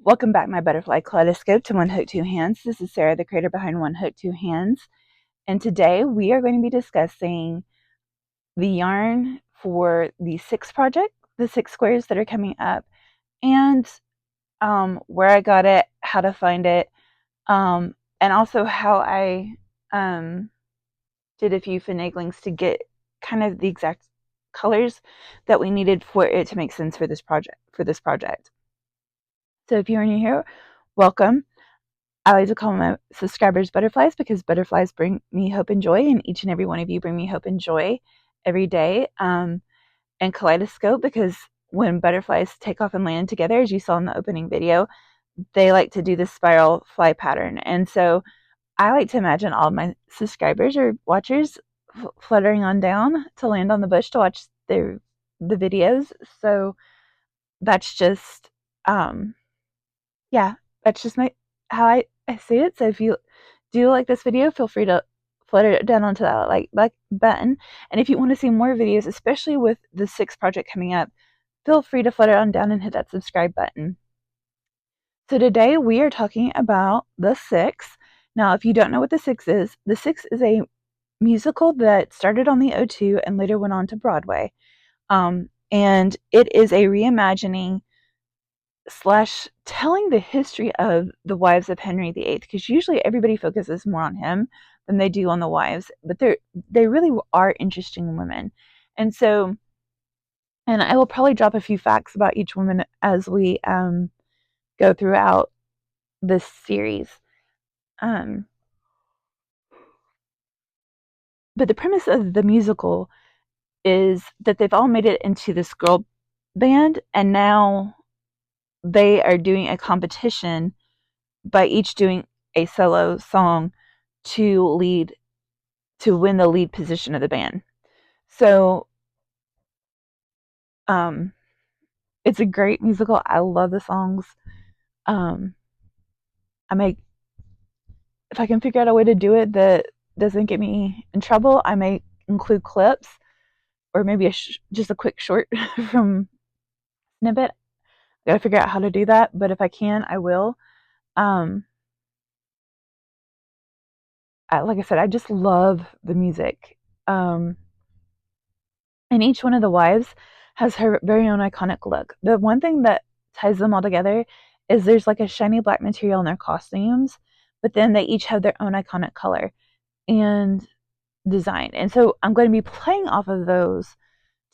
Welcome back, my butterfly kaleidoscope, to One Hook, Two Hands. This is Sarah, the creator behind One Hook, Two Hands. And today we are going to be discussing the yarn for the 6 project, the 6 squares that are coming up, and where I got it, how to find it, and also how I did a few finaglings to get kind of the exact colors that we needed for it to make sense for this project. So if you're new here, welcome. I like to call my subscribers butterflies because butterflies bring me hope and joy, and each and every one of you bring me hope and joy every day. And kaleidoscope because when butterflies take off and land together, as you saw in the opening video, they like to do this spiral fly pattern. And so I like to imagine all of my subscribers or watchers fluttering on down to land on the bush to watch the videos. So that's just yeah, that's just how I see it. So if you do like this video, feel free to flutter it down onto that like button. And if you want to see more videos, especially with the 6 project coming up, feel free to flutter on down and hit that subscribe button. So today we are talking about the 6. Now, if you don't know what the 6 is a musical that started on the O2 and later went on to Broadway. And it is a reimagining / telling the history of the wives of Henry VIII, because usually everybody focuses more on him than they do on the wives, but they really are interesting women. And so, and I will probably drop a few facts about each woman as we go throughout this series. But the premise of the musical is that they've all made it into this girl band, and now they are doing a competition by each doing a solo song to win the lead position of the band. So it's a great musical. I love the songs. I may, if I can figure out a way to do it that doesn't get me in trouble, I may include clips or maybe just a quick short from snippet. I gotta figure out how to do that, but if I can, I will. Like I said, I just love the music. And each one of the wives has her very own iconic look. The one thing that ties them all together is there's like a shiny black material in their costumes, but then they each have their own iconic color and design. And so I'm going to be playing off of those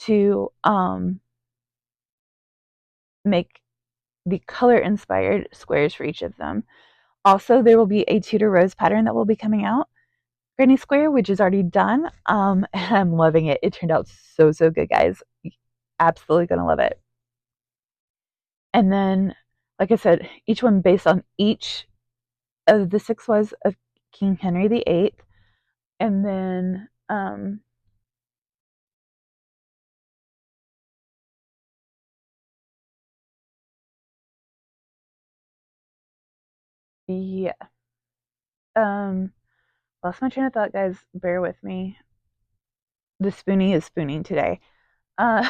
to make the color inspired squares for each of them. Also, there will be a Tudor rose pattern that will be coming out. Granny square, which is already done. And I'm loving it. It turned out so good, guys. Absolutely gonna love it. And then, like I said, each one based on each of the 6 wives of King Henry VIII. And then yeah. Lost my train of thought, guys. Bear with me. The spoonie is spooning today. Uh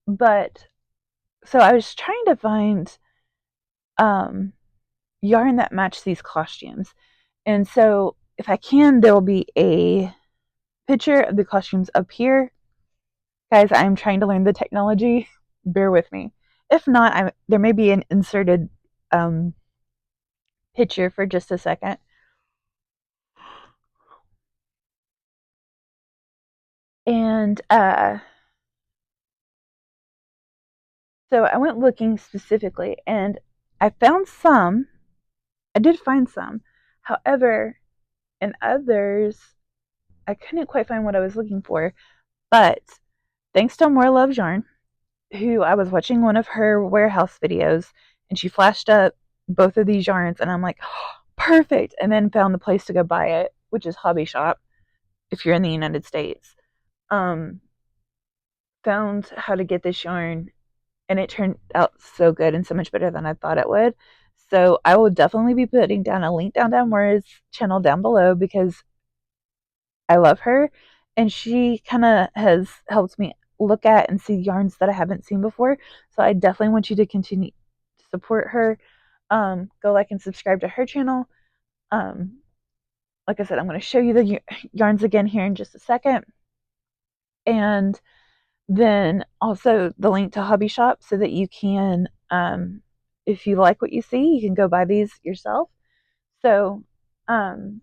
but so I was trying to find yarn that matched these costumes. And so if I can, there will be a picture of the costumes up here. Guys, I'm trying to learn the technology. Bear with me. If not, there may be an inserted picture for just a second. And so I went looking specifically, and I found some. I did find some. However, in others, I couldn't quite find what I was looking for. But thanks to Amora Loves Yarn, who I was watching one of her warehouse videos, and she flashed up both of these yarns, and I'm like, oh, perfect. And then found the place to go buy it, which is Hobby Shop, if you're in the United States. Found how to get this yarn, and it turned out so good and so much better than I thought it would. So I will definitely be putting down a link down Amora's channel down below because I love her, and she kind of has helped me look at and see yarns that I haven't seen before. So I definitely want you to continue to support her. Go like and subscribe to her channel. Like I said, I'm going to show you the yarns again here in just a second. And then also the link to Hobby Shop so that you can, if you like what you see, you can go buy these yourself. So the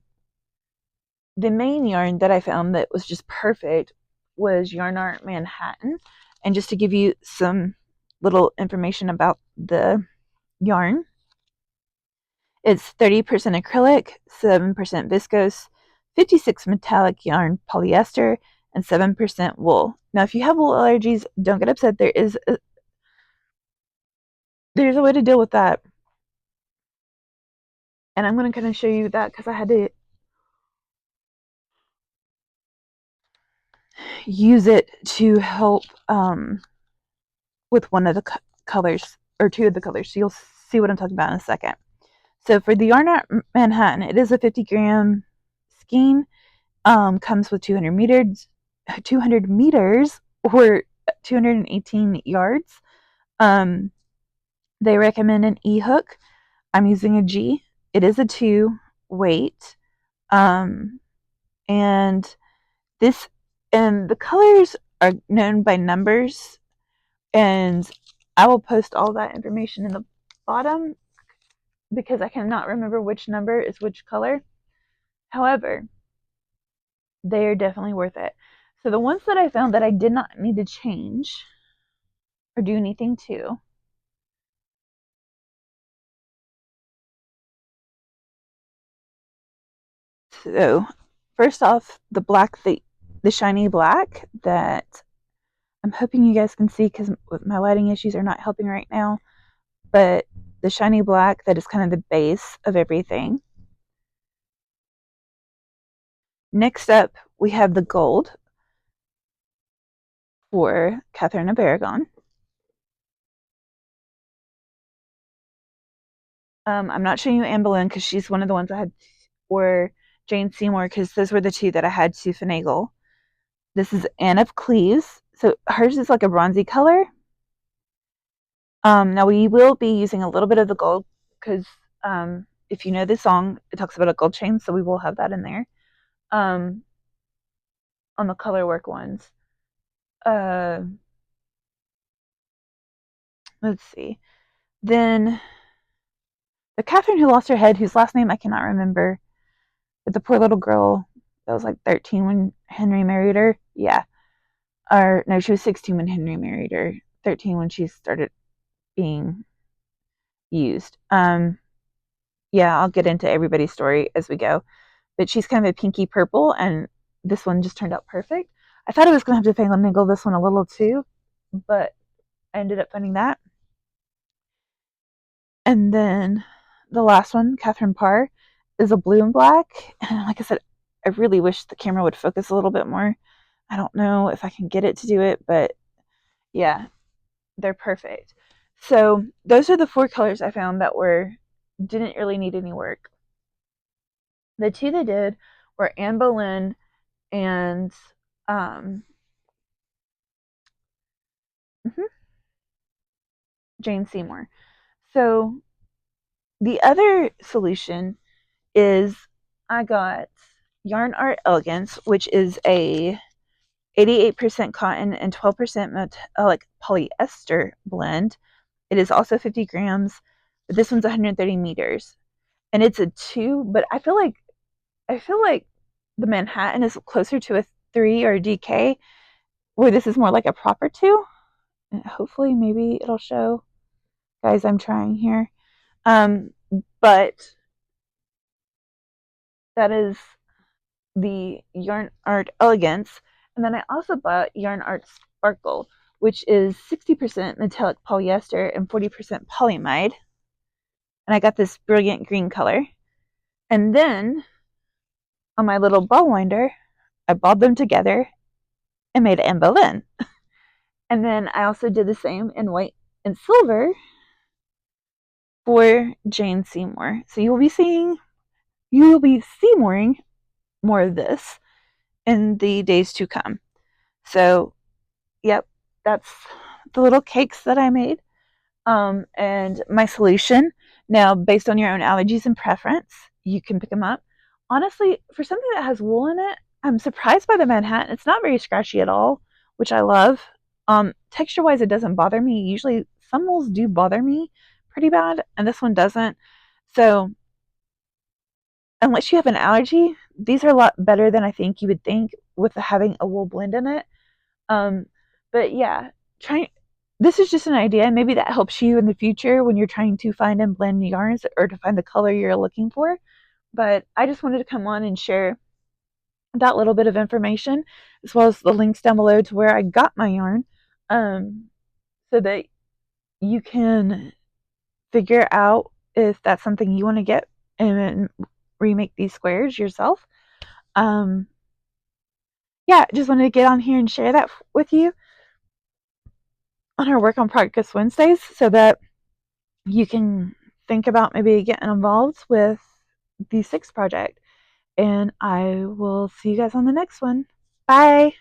main yarn that I found that was just perfect was Yarn Art Manhattan. And just to give you some little information about the yarn, it's 30% acrylic, 7% viscose, 56 metallic yarn polyester, and 7% wool. Now, if you have wool allergies, don't get upset. There's a way to deal with that. And I'm going to kind of show you that because I had to use it to help with one of the colors, or two of the colors. So you'll see what I'm talking about in a second. So for the Yarn Art Manhattan, it is a 50-gram skein. Comes with 200 meters or 218 yards. They recommend an E hook. I'm using a G. It is a 2 weight. And the colors are known by numbers, and I will post all that information in the bottom because I cannot remember which number is which color. However, they are definitely worth it. So the ones that I found that I did not need to change or do anything to, so first off, the shiny black that I'm hoping you guys can see because my lighting issues are not helping right now, but the shiny black that is kind of the base of everything. Next up, we have the gold for Catherine of Aragon. I'm not showing you Anne Boleyn because she's one of the ones I had, or Jane Seymour, because those were the two that I had to finagle. This is Anne of Cleves. So hers is like a bronzy color. Now we will be using a little bit of the gold because if you know this song, it talks about a gold chain, so we will have that in there. On the color work ones. Let's see. Then the Catherine who lost her head, whose last name I cannot remember, but the poor little girl that was like 13 when Henry married her. Yeah. Or no, she was 16 when Henry married her. 13 when she started being used. Yeah, I'll get into everybody's story as we go. But she's kind of a pinky purple, and this one just turned out perfect. I thought I was going to have to finagle this one a little too, but I ended up finding that. And then the last one, Catherine Parr, is a blue and black. And like I said, I really wish the camera would focus a little bit more. I don't know if I can get it to do it, but yeah, they're perfect. So those are the 4 colors I found that didn't really need any work. The 2 that did were Anne Boleyn and Jane Seymour. So the other solution is I got Yarn Art Elegance, which is a 88% cotton and 12% metallic polyester blend. It is also 50 grams, but this one's 130 meters. And it's a 2, but I feel like the Manhattan is closer to a 3 or a DK, where this is more like a proper 2. And hopefully maybe it'll show. Guys, I'm trying here. But that is the Yarn Art Elegance. And then I also bought Yarn Art Sparkle, which is 60% metallic polyester and 40% polyamide. And I got this brilliant green color. And then on my little ball winder, I balled them together and made Anne Boleyn. And then I also did the same in white and silver for Jane Seymour. So you will be Seymoring more of this in the days to come. So Yep, that's the little cakes that I made. And my solution. Now, based on your own allergies and preference, you can pick them up. Honestly, for something that has wool in it, I'm surprised by the Manhattan. It's not very scratchy at all, which I love. Texture wise, it doesn't bother me. Usually, some wools do bother me pretty bad, and this one doesn't. So, unless you have an allergy, these are a lot better than I think you would think with having a wool blend in it. Um, but yeah, try. This is just an idea. Maybe that helps you in the future when you're trying to find and blend yarns or to find the color you're looking for. But I just wanted to come on and share that little bit of information, as well as the links down below to where I got my yarn, so that you can figure out if that's something you want to get and remake these squares yourself. Um, yeah, just wanted to get on here and share that with you on our Work on Progress Wednesdays so that you can think about maybe getting involved with the sixth project. And I will see you guys on the next one. Bye.